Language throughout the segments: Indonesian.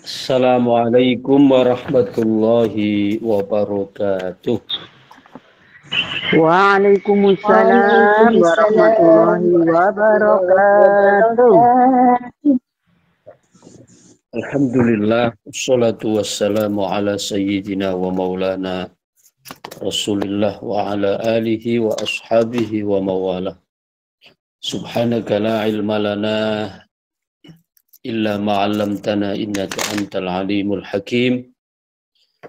Assalamualaikum warahmatullahi wabarakatuh. Waalaikumsalam warahmatullahi wabarakatuh. Alhamdulillah, wassalatu wassalamu ala sayyidina wa maulana Rasulillah wa ala alihi wa ashabihi wa mawala. Subhanaka la ilma lana illa ma'allamtana innaka antal alimul hakim.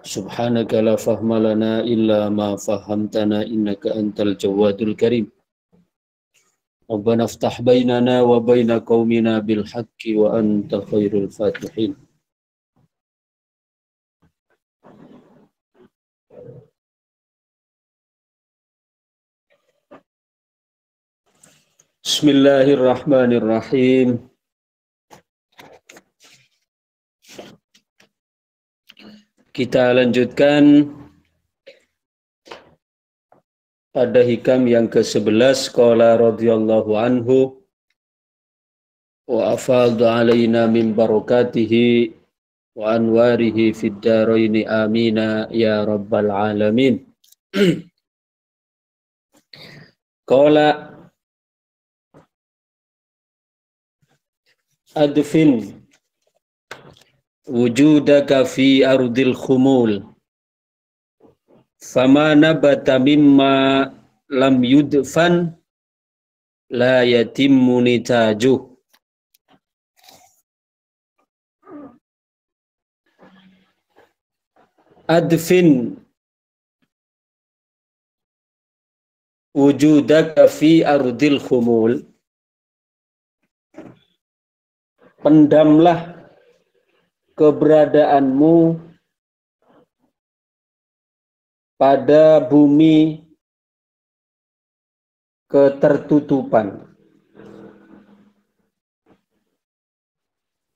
Subhanaka la fahma lana illa ma fahamtana innaka antal jawadul karim. Rabbana aftah bainana wa baina qaumina bil haqqi wa anta khairul fatihin. Bismillahirrahmanirrahim. Kita lanjutkan pada hikam yang ke-11. Qala radhiyallahu anhu wa afadha alaina min barakatihi wa anwarihi fid daraini amina ya rabbal alamin. Qala adfin wujudaka fi ardil khumul fama nabata mimma lam yudfan la yatimmu nitajuh. Adfin wujudaka fi ardil khumul, pendamlah keberadaanmu pada bumi ketertutupan.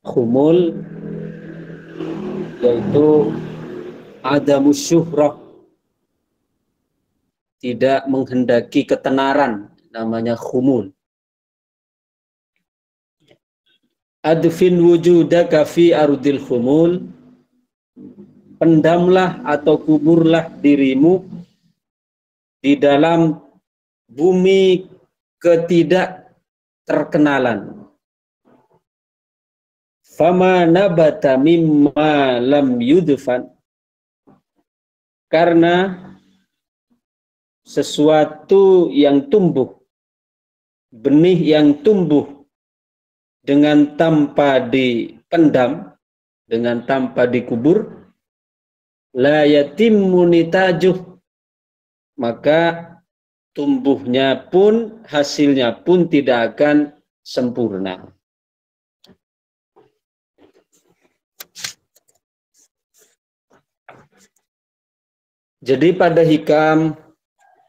Khumul yaitu adamus syuhrah, tidak menghendaki ketenaran, namanya khumul. Adfin wujudaka fi ardil khumul, pendamlah atau kuburlah dirimu di dalam bumi ketidakterkenalan. Fama nabata mimma lam yudfan, karena sesuatu yang tumbuh, benih yang tumbuh dengan tanpa dipendam, dengan tanpa dikubur, la yatimmu nitajuh, maka tumbuhnya pun, hasilnya pun tidak akan sempurna. Jadi pada hikam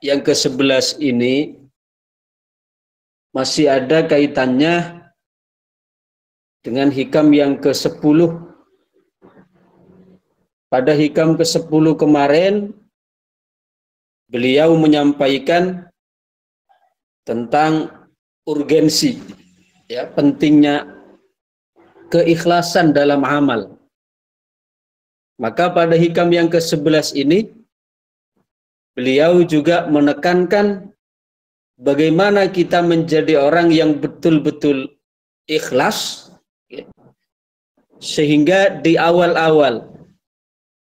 yang ke-11 ini masih ada kaitannya dengan hikam yang ke-10. Pada hikam ke-10 kemarin, beliau menyampaikan tentang urgensi, ya, pentingnya keikhlasan dalam amal. Maka pada hikam yang ke-11 ini, beliau juga menekankan bagaimana kita menjadi orang yang betul-betul ikhlas, sehingga di awal-awal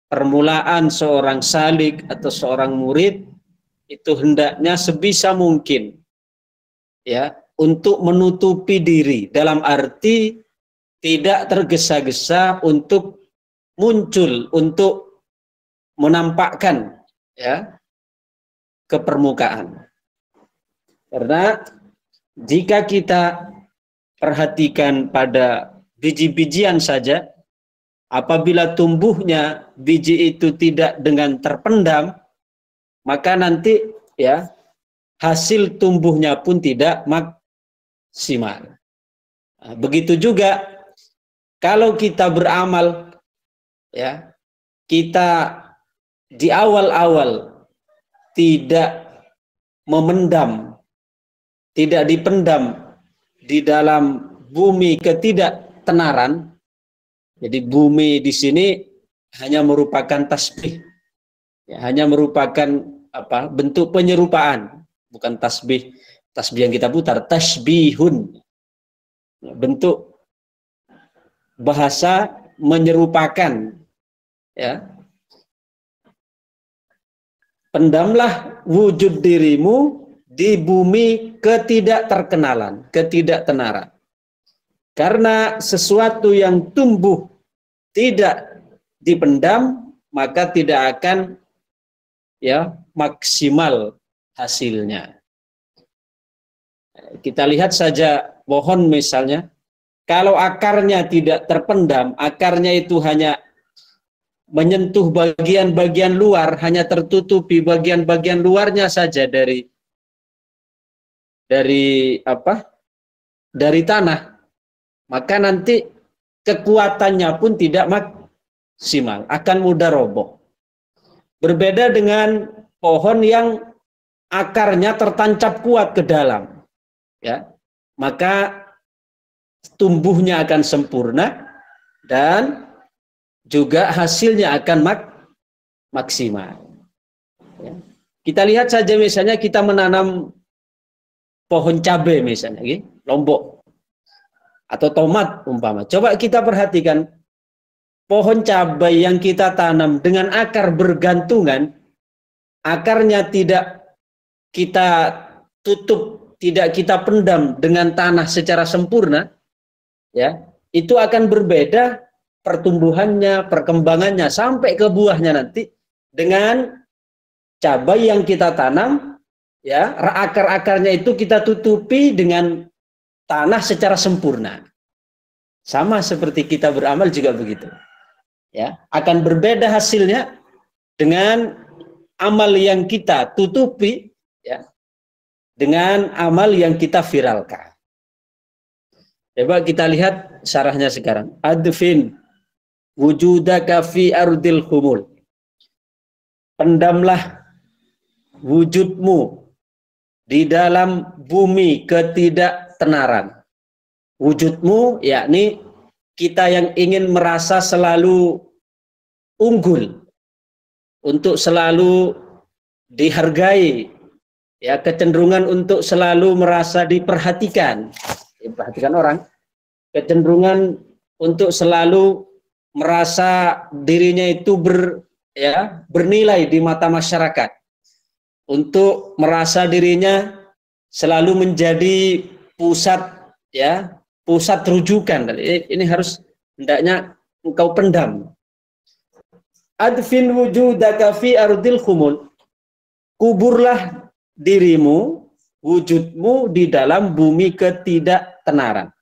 permulaan seorang salik atau seorang murid itu hendaknya sebisa mungkin, ya, untuk menutupi diri, dalam arti tidak tergesa-gesa untuk muncul, untuk menampakkan, ya, ke permukaan. Karena jika kita perhatikan pada biji-bijian saja, apabila tumbuhnya biji itu tidak dengan terpendam, maka nanti, ya, hasil tumbuhnya pun tidak maksimal. Nah, begitu juga kalau kita beramal, ya, kita di awal-awal tidak memendam, tidak dipendam di dalam bumi ketidaktenaran, Jadi bumi di sini hanya merupakan tasbih, ya, hanya merupakan bentuk penyerupaan, bukan tasbih yang kita putar, tasbihun, bentuk bahasa menyerupakan, ya. Pendamlah wujud dirimu di bumi ketidakterkenalan, ketidaktenaran. Karena sesuatu yang tumbuh tidak dipendam, maka tidak akan maksimal hasilnya. Kita lihat saja pohon misalnya, kalau akarnya tidak terpendam, akarnya itu hanya menyentuh bagian-bagian luar, hanya tertutupi bagian-bagian luarnya saja dari tanah, maka nanti kekuatannya pun tidak maksimal, akan mudah roboh. Berbeda dengan pohon yang akarnya tertancap kuat ke dalam, ya, maka tumbuhnya akan sempurna dan juga hasilnya akan maksimal. Ya. Kita lihat saja misalnya kita menanam pohon cabai misalnya, lombok atau tomat umpama. Coba kita perhatikan pohon cabai yang kita tanam dengan akar bergantungan, akarnya tidak kita tutup, tidak kita pendam dengan tanah secara sempurna, ya, itu akan berbeda pertumbuhannya, perkembangannya sampai ke buahnya nanti dengan cabai yang kita tanam, ya, akar-akarnya itu kita tutupi dengan tanah secara sempurna. Sama seperti kita beramal juga begitu. Ya, akan berbeda hasilnya dengan amal yang kita tutupi, ya, dengan amal yang kita viralkan. Coba kita lihat syarahnya sekarang. Adfin wujudaka fi ardil humul. Pendamlah wujudmu di dalam bumi ketidaktenaran. Wujudmu yakni kita yang ingin merasa selalu unggul, untuk selalu dihargai, ya, kecenderungan untuk selalu merasa diperhatikan, diperhatikan orang, kecenderungan untuk selalu merasa dirinya itu bernilai di mata masyarakat, untuk merasa dirinya selalu menjadi pusat, ya, pusat rujukan. Ini harus hendaknya engkau pendam. Adfin wujudaka fi ardil khumul. Kuburlah dirimu, wujudmu di dalam bumi ketidaktenaran.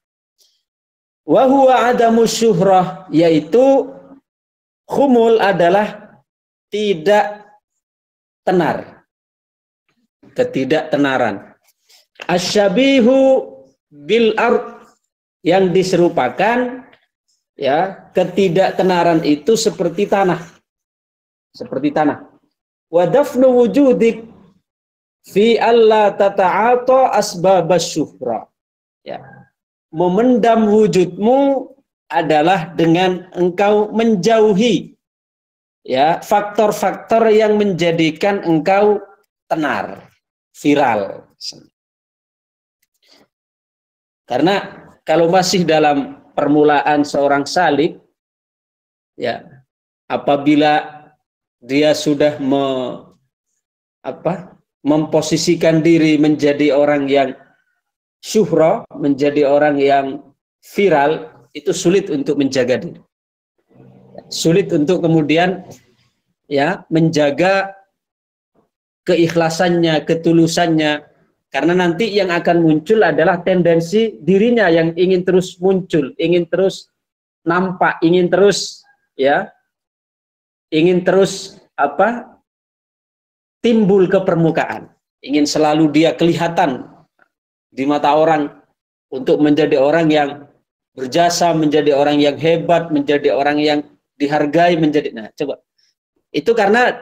Wa huwa adamu syuhrah, yaitu khumul adalah tidak tenar, ketidaktenaran. Asyabihu bil ard, yang diserupakan, ya, ketidaktenaran itu seperti tanah, seperti tanah. Wa dafnu wujudik fi alla tata'ata asbabas syuhra, ya, memendam wujudmu adalah dengan engkau menjauhi, ya, faktor-faktor yang menjadikan engkau tenar, viral. Karena kalau masih dalam permulaan seorang salik, ya, apabila dia sudah memposisikan diri menjadi orang yang syuhra, menjadi orang yang viral, itu sulit untuk menjaga diri, sulit untuk kemudian, ya, menjaga keikhlasannya, ketulusannya. Karena nanti yang akan muncul adalah tendensi dirinya yang ingin terus muncul, ingin terus nampak, ingin terus, ya, ingin terus timbul ke permukaan, ingin selalu dia kelihatan di mata orang untuk menjadi orang yang berjasa, menjadi orang yang hebat, menjadi orang yang dihargai, menjadi, coba. Itu karena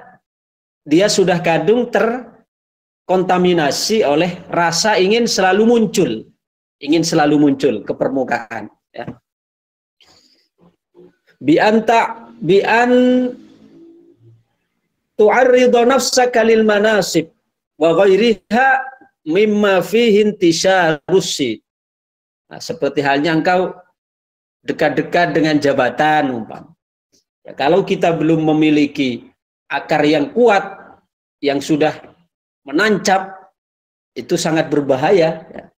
dia sudah kadung terkontaminasi oleh rasa ingin selalu muncul ke permukaan, ya. bi an tu'arridu nafsaka lil manasib wa ghairiha mimma fihi intisyarusi. Nah, seperti halnya engkau dekat-dekat dengan jabatan umpam. Ya, kalau kita belum memiliki akar yang kuat yang sudah menancap, itu sangat berbahaya ya.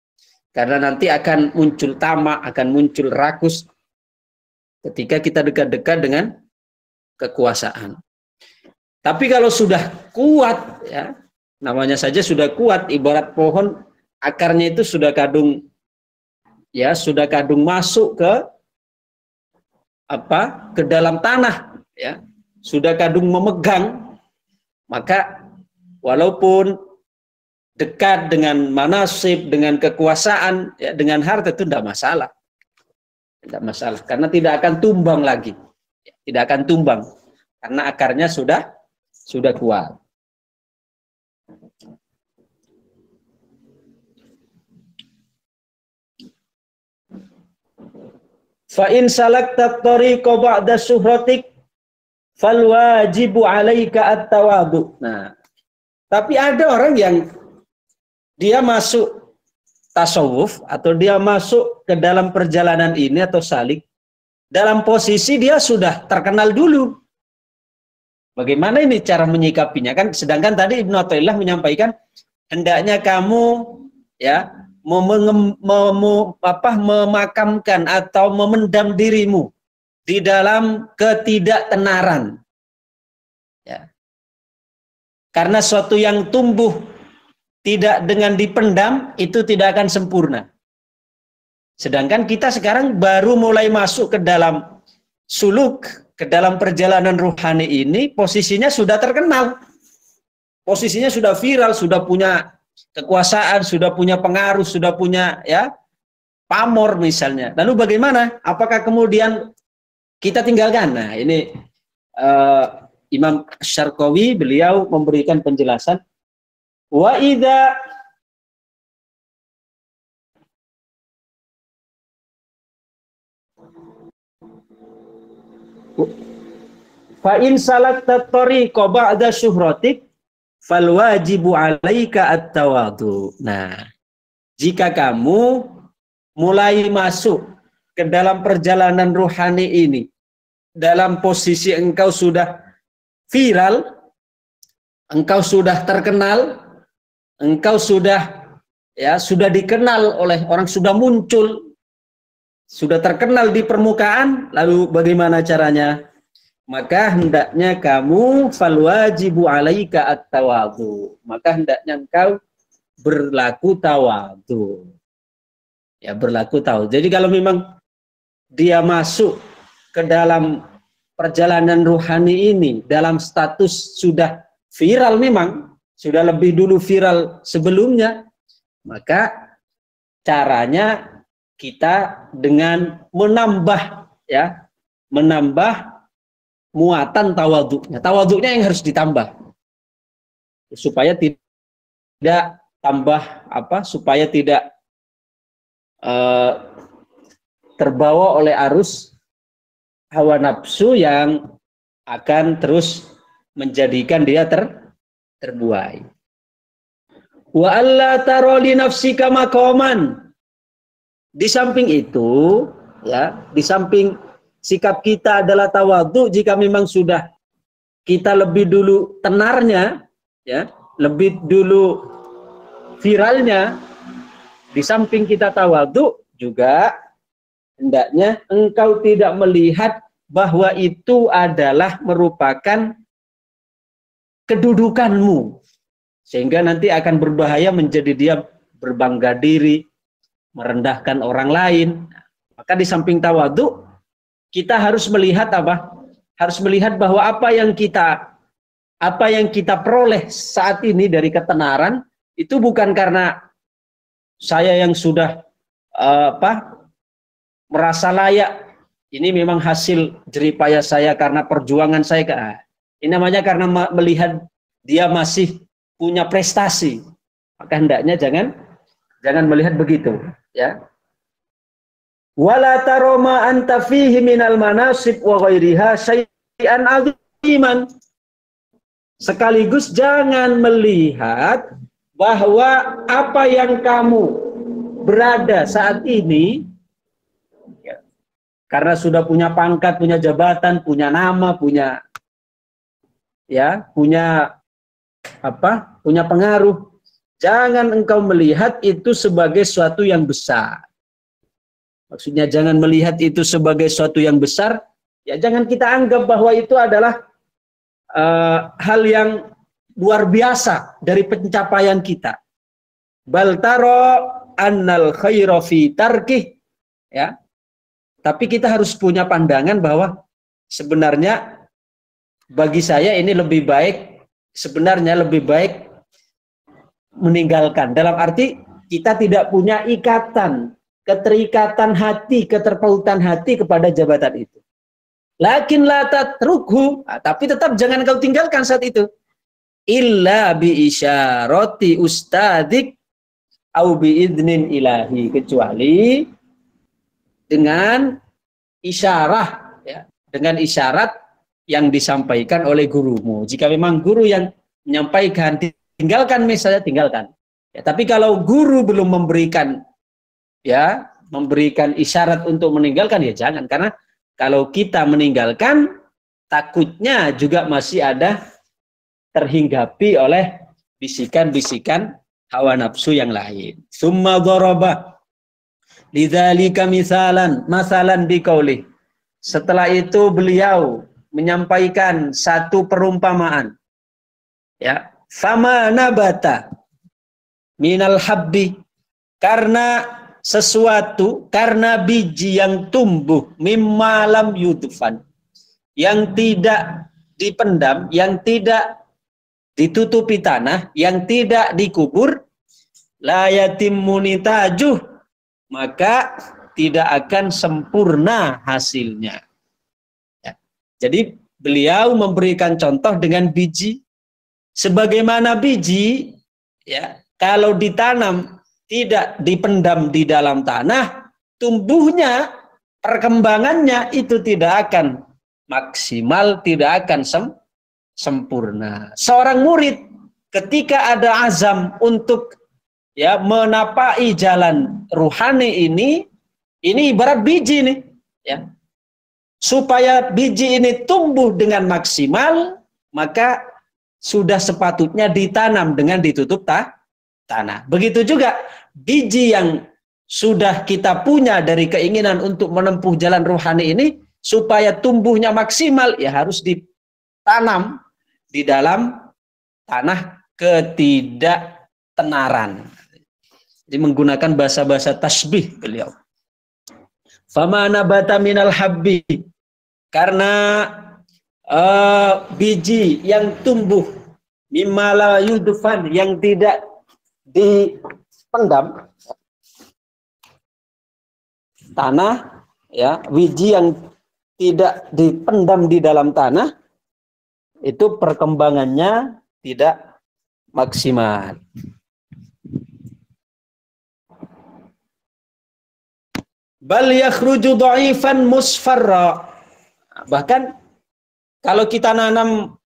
Karena nanti akan muncul tamak, akan muncul rakus ketika kita dekat-dekat dengan kekuasaan. Tapi kalau sudah kuat ya, namanya saja sudah kuat, ibarat pohon akarnya itu sudah kadung ya, sudah kadung masuk ke ke dalam tanah ya, sudah kadung memegang, maka walaupun dekat dengan manasib, dengan kekuasaan ya, dengan harta itu tidak masalah. Tidak masalah karena tidak akan tumbang lagi. Tidak akan tumbang karena akarnya sudah kuat. Fa in salakta tariqa ba'da syuhratik fal wajibu 'alaika at-tawadhu. Nah, tapi ada orang yang dia masuk tasawuf atau dia masuk ke dalam perjalanan ini atau salik dalam posisi dia sudah terkenal dulu. Bagaimana ini cara menyikapinya? Kan sedangkan tadi Ibnu Athaillah menyampaikan hendaknya kamu ya memakamkan atau memendam dirimu di dalam ketidaktenaran. Ya. Karena suatu yang tumbuh tidak dengan dipendam itu tidak akan sempurna. Sedangkan kita sekarang baru mulai masuk ke dalam suluk, ke dalam perjalanan ruhani ini, posisinya sudah terkenal. Posisinya sudah viral, sudah punya kekuasaan, sudah punya pengaruh, sudah punya ya pamor misalnya. Lalu bagaimana? Apakah kemudian kita tinggalkan? Nah, ini Imam Syarqawi beliau memberikan penjelasan. Wa idza fa in salakta tariqa ba'da syuhratik fal wajibu 'alaika at-tawadhu. Nah, jika kamu mulai masuk ke dalam perjalanan ruhani ini dalam posisi engkau sudah viral, engkau sudah terkenal, engkau sudah dikenal oleh orang, sudah muncul, sudah terkenal di permukaan, lalu bagaimana caranya? Maka hendaknya kamu fal wajibu 'alaika at-tawadhu. Maka hendaknya engkau berlaku tawadhu. Ya, berlaku tawadhu. Jadi kalau memang dia masuk ke dalam perjalanan ruhani ini dalam status sudah viral, memang sudah lebih dulu viral sebelumnya, maka caranya kita dengan menambah muatan tawadhu'nya. Tawadhu'nya yang harus ditambah supaya tidak supaya tidak terbawa oleh arus hawa nafsu yang akan terus menjadikan dia terbuai. Wa alla tara li nafsika maqaman. Di samping itu, ya, di samping sikap kita adalah tawadhu, jika memang sudah kita lebih dulu tenarnya, ya, lebih dulu viralnya, di samping kita tawadhu juga hendaknya engkau tidak melihat bahwa itu adalah merupakan kedudukanmu, sehingga nanti akan berbahaya menjadi dia berbangga diri, merendahkan orang lain. Maka di samping tawadhu kita harus melihat harus melihat bahwa apa yang kita peroleh saat ini dari ketenaran itu bukan karena saya yang sudah merasa layak, ini memang hasil jeripaya saya karena perjuangan saya. Ini namanya karena melihat dia masih punya prestasi. Maka hendaknya jangan melihat begitu, ya. Wala taroma anta fihi minal manasib wa ghairiha syai'an aziman. Sekaligus jangan melihat bahwa apa yang kamu berada saat ini, ya, karena sudah punya pangkat, punya jabatan, punya nama, punya punya pengaruh. Jangan engkau melihat itu sebagai suatu yang besar. Maksudnya jangan melihat itu sebagai suatu yang besar. Ya jangan kita anggap bahwa itu adalah hal yang luar biasa dari pencapaian kita. Bal taro annal khaira fi tarkih, ya. Tapi kita harus punya pandangan bahwa sebenarnya bagi saya ini lebih baik, sebenarnya lebih baik meninggalkan. Dalam arti kita tidak punya ikatan, keterikatan hati, keterpautan hati kepada jabatan itu. Lakin la tatrukhu, tapi tetap jangan kau tinggalkan saat itu. Illa bi isyarati ustadik au bi idnin ilahi, kecuali dengan isyarah, ya, dengan isyarat yang disampaikan oleh gurumu. Jika memang guru yang menyampaikan tinggalkan, misalnya tinggalkan. Ya, tapi kalau guru belum memberikan isyarat untuk meninggalkan, ya jangan, karena kalau kita meninggalkan, takutnya juga masih ada terhinggapi oleh bisikan-bisikan hawa nafsu yang lain. Summa dharaba lidzalika masalan biqaulih. Setelah itu beliau menyampaikan satu perumpamaan. Ya, fama nabata minal habbi, karena sesuatu, karena biji yang tumbuh mimmalam yudfan, yang tidak dipendam, yang tidak ditutupi tanah, yang tidak dikubur, la yatimmu nitajuh, maka tidak akan sempurna hasilnya. Ya. Jadi beliau memberikan contoh dengan biji, sebagaimana biji, ya, kalau ditanam tidak dipendam di dalam tanah, tumbuhnya, perkembangannya itu tidak akan maksimal, tidak akan sempurna. Seorang murid ketika ada azam untuk menapai jalan ruhani ini ibarat biji nih, ya. Supaya biji ini tumbuh dengan maksimal, maka sudah sepatutnya ditanam dengan ditutup tanah. Begitu juga biji yang sudah kita punya dari keinginan untuk menempuh jalan ruhani ini, supaya tumbuhnya maksimal, ya harus ditanam di dalam tanah ketidaktenaran. Jadi menggunakan bahasa-bahasa tasbih beliau. Fama nabata minal habbi, karena biji yang tumbuh mimala yudfan, yang tidak dipendam tanah, ya, biji yang tidak dipendam di dalam tanah, itu perkembangannya tidak maksimal. Bal yakhruju dha'ifan musfarra. Bahkan kalau kita nanam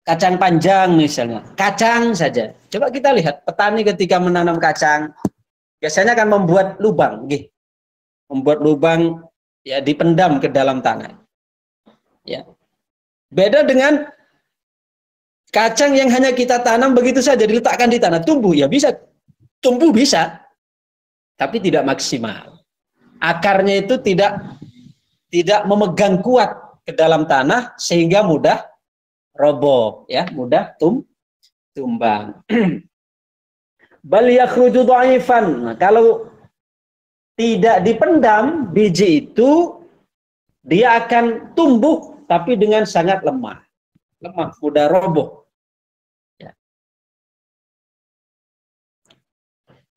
kacang panjang misalnya, kacang saja. Coba kita lihat petani ketika menanam kacang, biasanya akan membuat lubang, membuat lubang, ya, dipendam ke dalam tanah. Ya. Beda dengan kacang yang hanya kita tanam begitu saja, diletakkan di tanah, tumbuh, ya bisa, tumbuh bisa, tapi tidak maksimal. Akarnya itu tidak memegang kuat ke dalam tanah sehingga mudah roboh, ya, mudah tumbang. Bal yakhruju dha'ifan. Nah, kalau tidak dipendam biji itu, dia akan tumbuh tapi dengan sangat lemah, mudah roboh. Ya.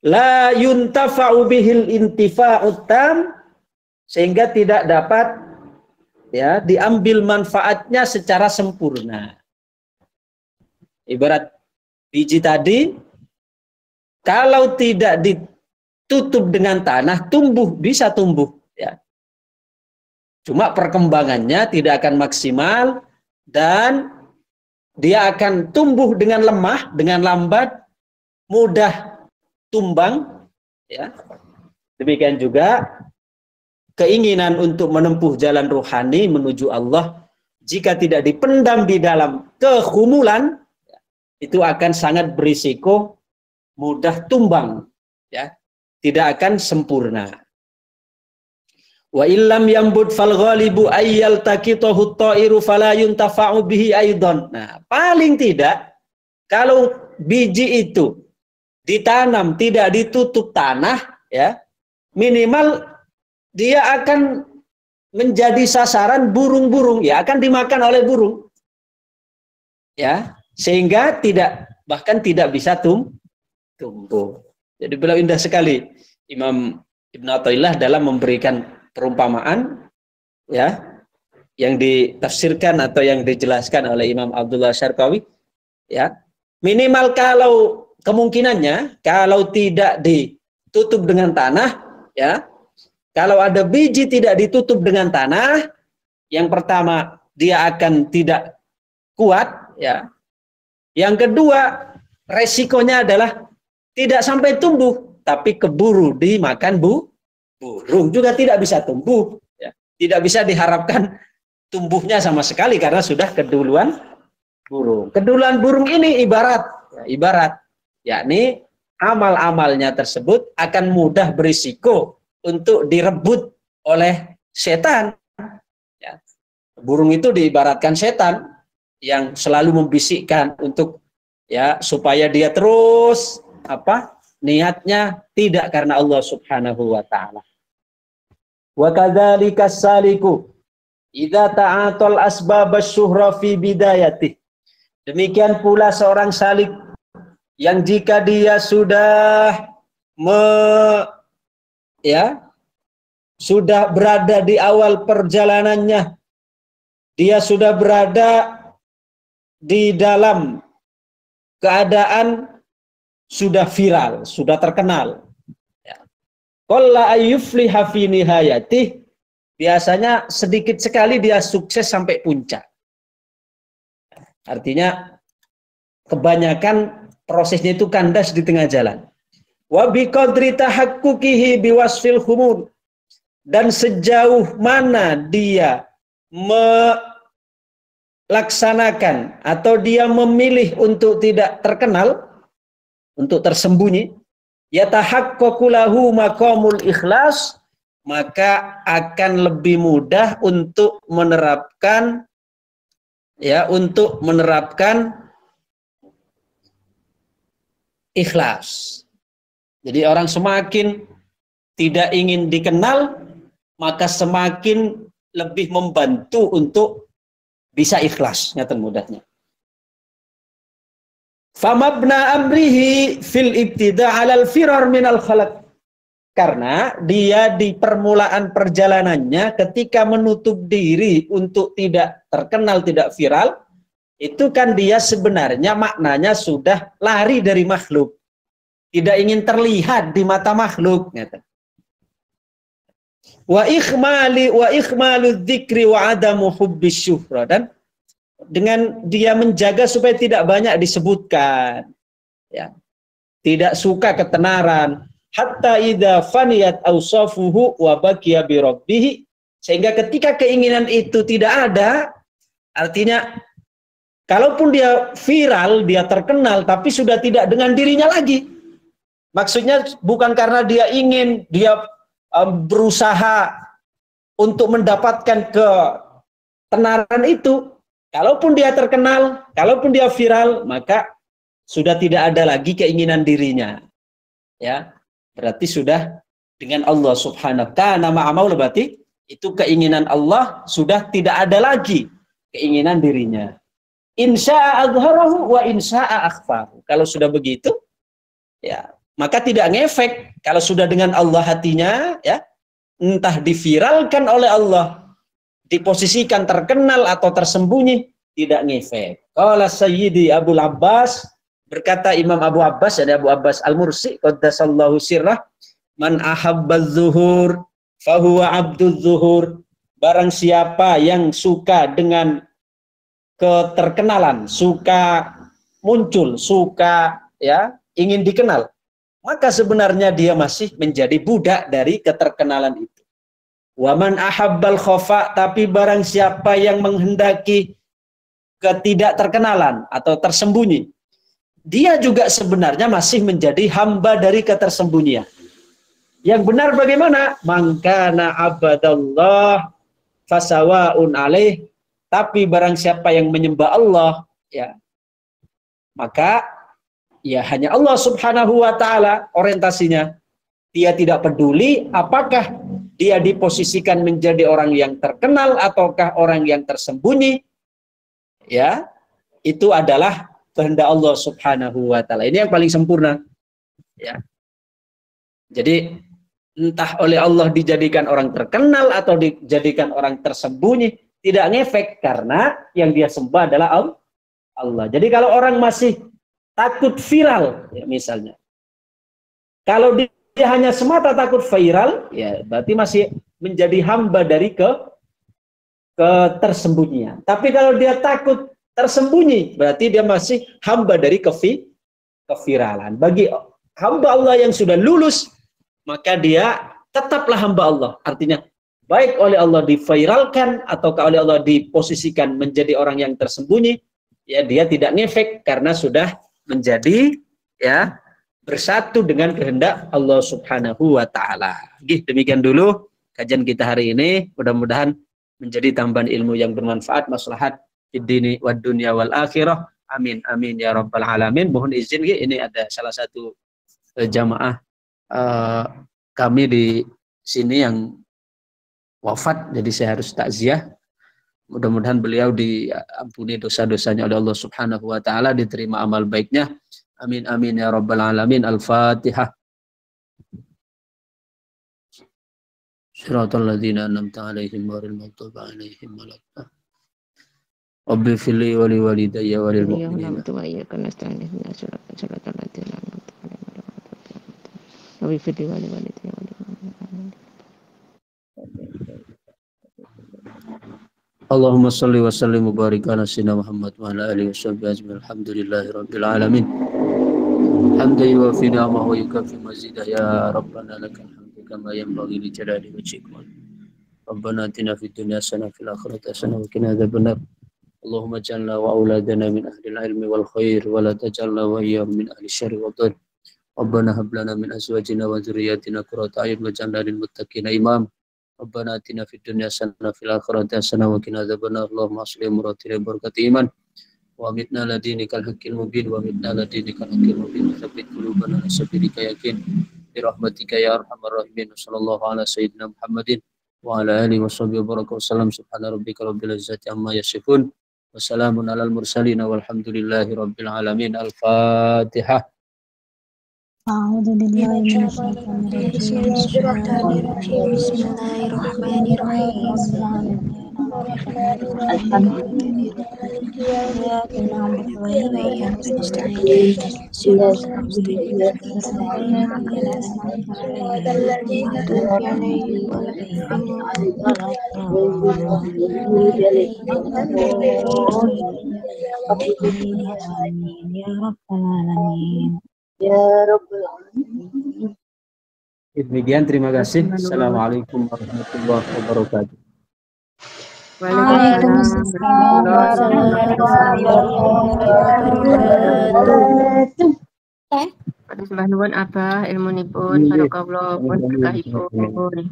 La yuntafa'u bihil intifa'ut tam, sehingga tidak dapat, ya, diambil manfaatnya secara sempurna. Ibarat biji tadi, kalau tidak ditutup dengan tanah, bisa tumbuh, ya. Cuma perkembangannya tidak akan maksimal dan dia akan tumbuh dengan lemah, dengan lambat, mudah tumbang, ya. Demikian juga keinginan untuk menempuh jalan rohani menuju Allah jika tidak dipendam di dalam kekhumulan, itu akan sangat berisiko mudah tumbang, ya, tidak akan sempurna. Wa illam yambud fal ghalibu ayyal taqitahu at-ta'iru fala yuntafa'u bihi aidan. Nah, paling tidak kalau biji itu ditanam tidak ditutup tanah, ya, minimal dia akan menjadi sasaran burung-burung, ya, akan dimakan oleh burung, ya, sehingga bahkan tidak bisa tumbuh. Jadi beliau indah sekali Imam Ibn Athaillah dalam memberikan perumpamaan, ya, yang ditafsirkan atau yang dijelaskan oleh Imam Abdullah Syarqawi, ya, minimal kalau kemungkinannya kalau tidak ditutup dengan tanah, ya, kalau ada biji tidak ditutup dengan tanah, yang pertama dia akan tidak kuat, ya. Yang kedua, resikonya adalah tidak sampai tumbuh, tapi keburu dimakan burung, juga tidak bisa tumbuh, ya. Tidak bisa diharapkan tumbuhnya sama sekali karena sudah keduluan burung. Keduluan burung ini ibarat, yakni amal-amalnya tersebut akan mudah berisiko untuk direbut oleh setan. Ya. Burung itu diibaratkan setan yang selalu membisikkan untuk, ya, supaya dia terus niatnya tidak karena Allah Subhanahu wa taala. Wa kadzalika saliku idza ta'atal asbab asy-syuhra fi bidayatih. Demikian pula seorang salik yang jika dia sudah sudah berada di awal perjalanannya, dia sudah berada di dalam keadaan sudah viral, sudah terkenal. Qalla ayyufliha fi nihayatih, biasanya sedikit sekali dia sukses sampai puncak. Artinya kebanyakan prosesnya itu kandas di tengah jalan. Wa biqadri tahaqquqihi biwasfil khumur, dan sejauh mana dia melaksanakan atau dia memilih untuk tidak terkenal, untuk tersembunyi, yatahaqqaqu lahu maqamul ikhlas, maka akan lebih mudah untuk menerapkan, ya, untuk menerapkan ikhlas. Jadi orang semakin tidak ingin dikenal, maka semakin lebih membantu untuk bisa ikhlas, nyata mudahnya. Famabna amrihi fil ibtida' 'alal firar minal khalaq. Karena dia di permulaan perjalanannya ketika menutup diri untuk tidak terkenal, tidak viral, itu kan dia sebenarnya maknanya sudah lari dari makhluk. Tidak ingin terlihat di mata makhluk. Wa ikhmalu dzikri wa adamu hubbis syuhra, dan dengan dia menjaga supaya tidak banyak disebutkan, ya, tidak suka ketenaran, hatta idza faniyat awsafuhu wa baqiya bi rabbih, sehingga ketika keinginan itu tidak ada, artinya kalaupun dia viral, dia terkenal, tapi sudah tidak dengan dirinya lagi. Maksudnya bukan karena dia ingin, dia berusaha untuk mendapatkan ketenaran itu. Kalaupun dia terkenal, kalaupun dia viral, maka sudah tidak ada lagi keinginan dirinya. Ya, berarti sudah dengan Allah Subhanahu wa ta'ala ma'amaul, berarti itu keinginan Allah sudah tidak ada lagi keinginan dirinya. Insya'a adharahu wa insya'a akhfahu. Kalau sudah begitu, ya, maka tidak ngefek. Kalau sudah dengan Allah hatinya, ya, entah diviralkan oleh Allah, diposisikan terkenal atau tersembunyi, tidak ngefek. Qala Sayyidi Abul Abbas, berkata Imam Abu Abbas, ada Abu Abbas Al-Mursi, qaddasallahu sirrah, man ahabbaz zuhur fahuwa abduz zuhur. barang siapa yang suka dengan keterkenalan, suka muncul, suka ya ingin dikenal, maka sebenarnya dia masih menjadi budak dari keterkenalan itu. Waman ahabbal khofa, tapi barang siapa yang menghendaki ketidakterkenalan atau tersembunyi, dia juga sebenarnya masih menjadi hamba dari ketersembunyian. Yang benar bagaimana? Mangkana abadallah fasawaun alaih, tapi barang siapa yang menyembah Allah, ya, maka ya hanya Allah Subhanahu wa taala orientasinya. Dia tidak peduli apakah dia diposisikan menjadi orang yang terkenal ataukah orang yang tersembunyi. Ya, itu adalah kehendak Allah Subhanahu wa taala. Ini yang paling sempurna. Ya. Jadi entah oleh Allah dijadikan orang terkenal atau dijadikan orang tersembunyi, tidak ngefek karena yang dia sembah adalah Allah. Jadi kalau orang masih takut viral, ya misalnya, kalau dia hanya semata takut viral, ya berarti masih menjadi hamba dari ketersembunyian. Tapi kalau dia takut tersembunyi, berarti dia masih hamba dari keviralan. Bagi hamba Allah yang sudah lulus, maka dia tetaplah hamba Allah. Artinya, baik oleh Allah diviralkan atau oleh Allah diposisikan menjadi orang yang tersembunyi, ya dia tidak ngefek karena sudah menjadi ya bersatu dengan kehendak Allah Subhanahu wa taala. Demikian dulu kajian kita hari ini. Mudah-mudahan menjadi tambahan ilmu yang bermanfaat, maslahat fid dini wad dunya wal akhirah. Amin amin ya rabbal alamin. Mohon izin ini ada salah satu jamaah kami di sini yang wafat, jadi saya harus takziah. Mudah-mudahan beliau diampuni dosa-dosanya oleh Allah Subhanahu wa taala, diterima amal baiknya. Amin amin ya rabbal alamin. Al-Fatihah. Shiratal ladzina an'amta 'alaihim ghairil maghdubi 'alaihim waladdallin. Rabbi fili wa li walidayya wa lil mu'minin. Allahumma salli wa sallim wa barik ala sayyidina Muhammad wa ala alihi wa sahbihi ajma'in. Alhamdulillahi rabbil alamin. Hamdan yuwafi ni'amahu wa yukafi mazidah. Ya Rabbana lakal hamdu kama yanbaghi li jalali wajhika. Rabbana atina fid dunya hasanah fil akhirati hasanah wa qina adzabannar. Allahumma ij'alna wa auladana min ahli al-ilmi wal khair wa la taj'alna wa iyyahum min ahli syarri wa dhar. Rabbana hab lana min azwajina wa dhurriyyatina qurrata a'yun waj'alna lil muttaqina imam. Rabbana atina fid dunya hasanah fil akhirati hasanah wa qina adzabannar. Allahumma aslih muratina barakati iman wa amitna ala dinikal haqqil mubin wa amitna ala dinikal haqqil mubin wa tsabbit qulubana ala sabilika yakin bi rahmatika ya arhamar rahimin. Sallallahu ala sayyidina Muhammadin wa ala alihi wa sahbihi baraka wasallam. Subhana rabbika rabbil izzati amma yasifun wa salamun alal mursalin walhamdulillahi rabbil alamin. Al-Fatihah. أعوذ بالله من الشيطان الرجيم بسم الله الرحمن الرحيم إياك نعبد وإياك نستعين صراط المستقيم صراط الذين أنعمت عليهم يا رب العالمين. Ya Rabbal Alamin. Demikian, terima kasih. Assalamualaikum warahmatullahi wabarakatuh. Waalaikumsalam warahmatullahi wabarakatuh. Pada sembah nuwun Abah ilmunipun, barakallahu pun berkahipun.